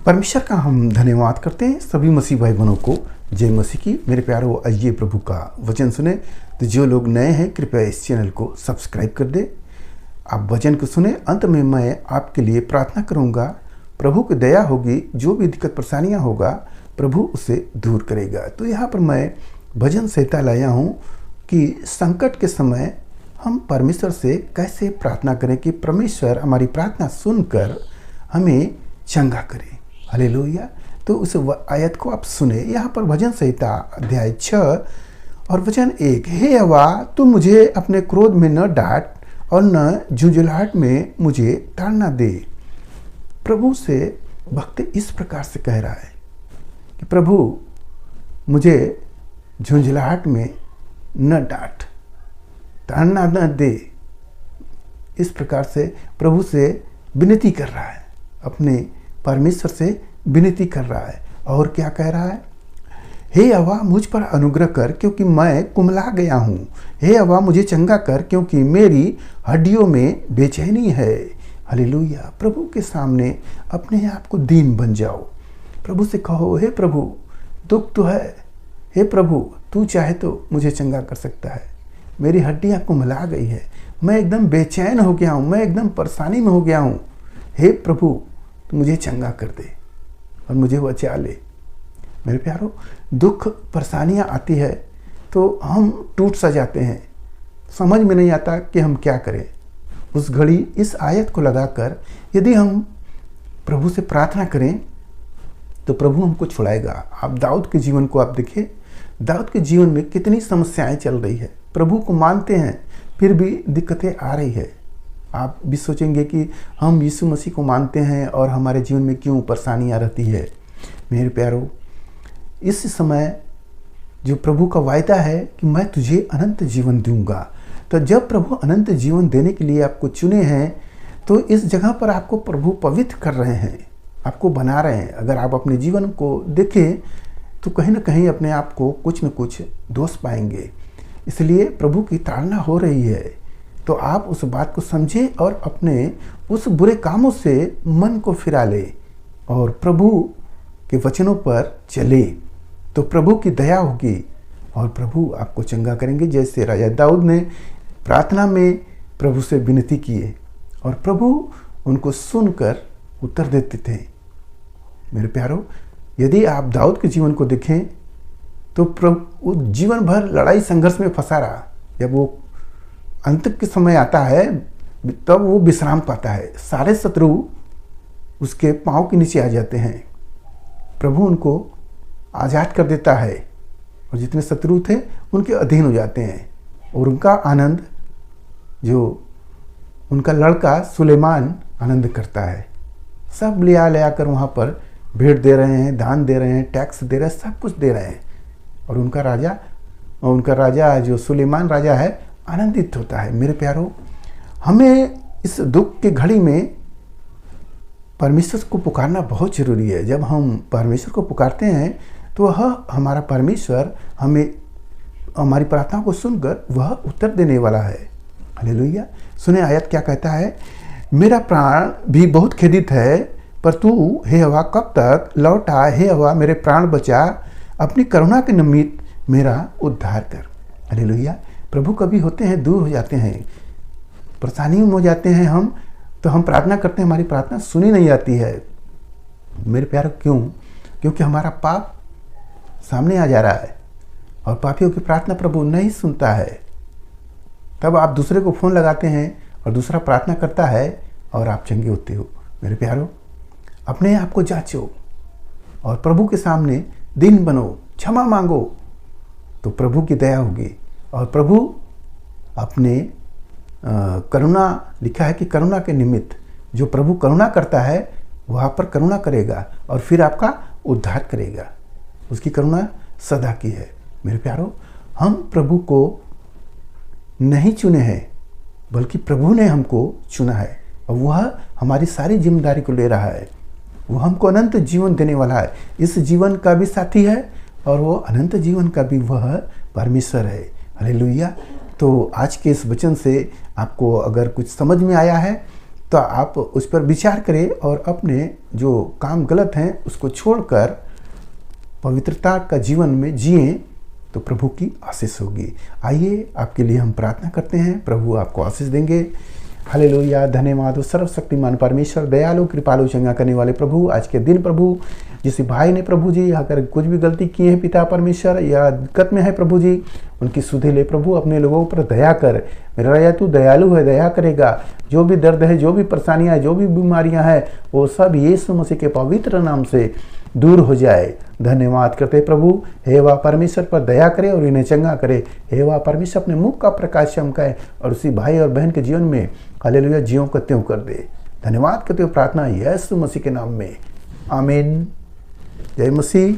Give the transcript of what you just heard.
परमेश्वर का हम धन्यवाद करते हैं सभी मसीह भाई बहनों को। जय मसीह की। मेरे प्यारो, आइए प्रभु का वचन सुने। तो जो लोग नए हैं कृपया इस चैनल को सब्सक्राइब कर दे। आप वचन को सुने। अंत में मैं आपके लिए प्रार्थना करूंगा। प्रभु की दया होगी, जो भी दिक्कत परेशानियां होगा प्रभु उसे दूर करेगा। तो यहाँ पर मैं भजन संहिता लाया हूँ कि संकट के समय हम परमेश्वर से कैसे प्रार्थना करें कि परमेश्वर हमारी प्रार्थना सुनकर हमें चंगा करे। हालेलुया। तो उस आयत को आप सुने। यहाँ पर भजन संहिता अध्याय 6 और वचन 1। हे यहोवा, तू मुझे अपने क्रोध में न डांट और न झुंझलाहट में मुझे ताड़ना दे। प्रभु से भक्त इस प्रकार से कह रहा है कि प्रभु मुझे झुंझलाहट में न डांट, ताड़ना न दे। इस प्रकार से प्रभु से विनती कर रहा है, अपने परमेश्वर से विनती कर रहा है। और क्या कह रहा है? हे यहोवा, मुझ पर अनुग्रह कर क्योंकि मैं कुमला गया हूँ। हे यहोवा, मुझे चंगा कर क्योंकि मेरी हड्डियों में बेचैनी है। हालेलुया। प्रभु के सामने अपने आप को दीन बन जाओ। प्रभु से कहो, हे प्रभु, दुख तो है। हे प्रभु, तू चाहे तो मुझे चंगा कर सकता है। मेरी हड्डियाँ कुमला गई है, मैं एकदम बेचैन हो गया हूँ, मैं एकदम परेशानी में हो गया हूँ। हे प्रभु, मुझे चंगा कर दे और मुझे बचा ले। मेरे प्यारो, दुख परेशानियाँ आती है तो हम टूट सा जाते हैं, समझ में नहीं आता कि हम क्या करें। उस घड़ी इस आयत को लगाकर यदि हम प्रभु से प्रार्थना करें तो प्रभु हमको छुड़ाएगा। आप दाऊद के जीवन को आप देखिए। दाऊद के जीवन में कितनी समस्याएं चल रही है। प्रभु को मानते हैं फिर भी दिक्कतें आ रही है। आप भी सोचेंगे कि हम यीशु मसीह को मानते हैं और हमारे जीवन में क्यों परेशानियाँ रहती है। मेरे प्यारो, इस समय जो प्रभु का वायदा है कि मैं तुझे अनंत जीवन दूंगा, तो जब प्रभु अनंत जीवन देने के लिए आपको चुने हैं तो इस जगह पर आपको प्रभु पवित्र कर रहे हैं, आपको बना रहे हैं। अगर आप अपने जीवन को देखें तो कहीं ना कहीं अपने आप को कुछ न कुछ दोष पाएंगे। इसलिए प्रभु की ताड़ना हो रही है। तो आप उस बात को समझें और अपने उस बुरे कामों से मन को फिरा ले और प्रभु के वचनों पर चले, तो प्रभु की दया होगी और प्रभु आपको चंगा करेंगे। जैसे राजा दाऊद ने प्रार्थना में प्रभु से विनती किए और प्रभु उनको सुनकर उत्तर देते थे। मेरे प्यारो, यदि आप दाऊद के जीवन को देखें तो प्रभु जीवन भर लड़ाई संघर्ष में फंसा रहा। जब वो अंत के समय आता है तब वो विश्राम पाता है। सारे शत्रु उसके पांव के नीचे आ जाते हैं। प्रभु उनको आज़ाद कर देता है और जितने शत्रु थे उनके अधीन हो जाते हैं। और उनका आनंद जो उनका लड़का सुलेमान आनंद करता है। सब ले आकर वहाँ पर भेंट दे रहे हैं, दान दे रहे हैं, टैक्स दे रहे हैं, सब कुछ दे रहे हैं। और उनका राजा जो सुलेमान राजा है आनंदित होता है। मेरे प्यारो, हमें इस दुख के घड़ी में परमेश्वर को पुकारना बहुत ज़रूरी है। जब हम परमेश्वर को पुकारते हैं तो वह हमारा परमेश्वर हमें हमारी प्रार्थना को सुनकर वह उत्तर देने वाला है। हालेलुया। सुने आयत क्या कहता है? मेरा प्राण भी बहुत खेदित है, पर तू हे यहोवा कब तक लौटा। हे यहोवा, मेरे प्राण बचा, अपनी करुणा के निमित्त मेरा उद्धार कर। हालेलुया। प्रभु कभी होते हैं दूर हो जाते हैं, परेशानी में हो जाते हैं हम, तो हम प्रार्थना करते हैं, हमारी प्रार्थना सुनी नहीं जाती है। मेरे प्यारे, क्यों? क्योंकि हमारा पाप सामने आ जा रहा है और पापियों की प्रार्थना प्रभु नहीं सुनता है। तब आप दूसरे को फ़ोन लगाते हैं और दूसरा प्रार्थना करता है और आप चंगे होते हो। मेरे प्यारो, अपने आप को जांचो और प्रभु के सामने दीन बनो, क्षमा मांगो, तो प्रभु की दया होगी। और प्रभु अपने करुणा, लिखा है कि करुणा के निमित्त जो प्रभु करुणा करता है वहाँ पर करुणा करेगा और फिर आपका उद्धार करेगा। उसकी करुणा सदा की है। मेरे प्यारो, हम प्रभु को नहीं चुने हैं बल्कि प्रभु ने हमको चुना है और वह हमारी सारी जिम्मेदारी को ले रहा है। वह हमको अनंत जीवन देने वाला है। इस जीवन का भी साथी है और वो अनंत जीवन का भी वह परमेश्वर है। हालेलुया। तो आज के इस वचन से आपको अगर कुछ समझ में आया है तो आप उस पर विचार करें और अपने जो काम गलत हैं उसको छोड़कर पवित्रता का जीवन में जिएं, तो प्रभु की आशीष होगी। आइए आपके लिए हम प्रार्थना करते हैं, प्रभु आपको आशीष देंगे। हालेलुया, धन्यवाद हो सर्वशक्तिमान परमेश्वर, दयालु कृपालु चंगा करने वाले प्रभु। आज के दिन प्रभु जिस भाई ने प्रभु जी अगर कुछ भी गलती की है पिता परमेश्वर या दिक्कत में है प्रभु जी, उनकी सुधि ले प्रभु, अपने लोगों पर दया कर। मेरा राजा तू दयालु है, दया करेगा। जो भी दर्द है, जो भी परेशानियां है, जो भी बीमारियां हैं, वो सब यीशु मसीह के पवित्र नाम से दूर हो जाए। धन्यवाद करते प्रभु। हे वाह परमेश्वर पर दया करे और इन्हें चंगा करे। हे वाह परमेश्वर अपने मुख का प्रकाश चमकाए और उसी भाई और बहन के जीवन में हालेलुया ज्यों को त्यों कर दे। धन्यवाद करते हुए प्रार्थना यीशु मसीह के नाम में, आमीन। जय मसीह।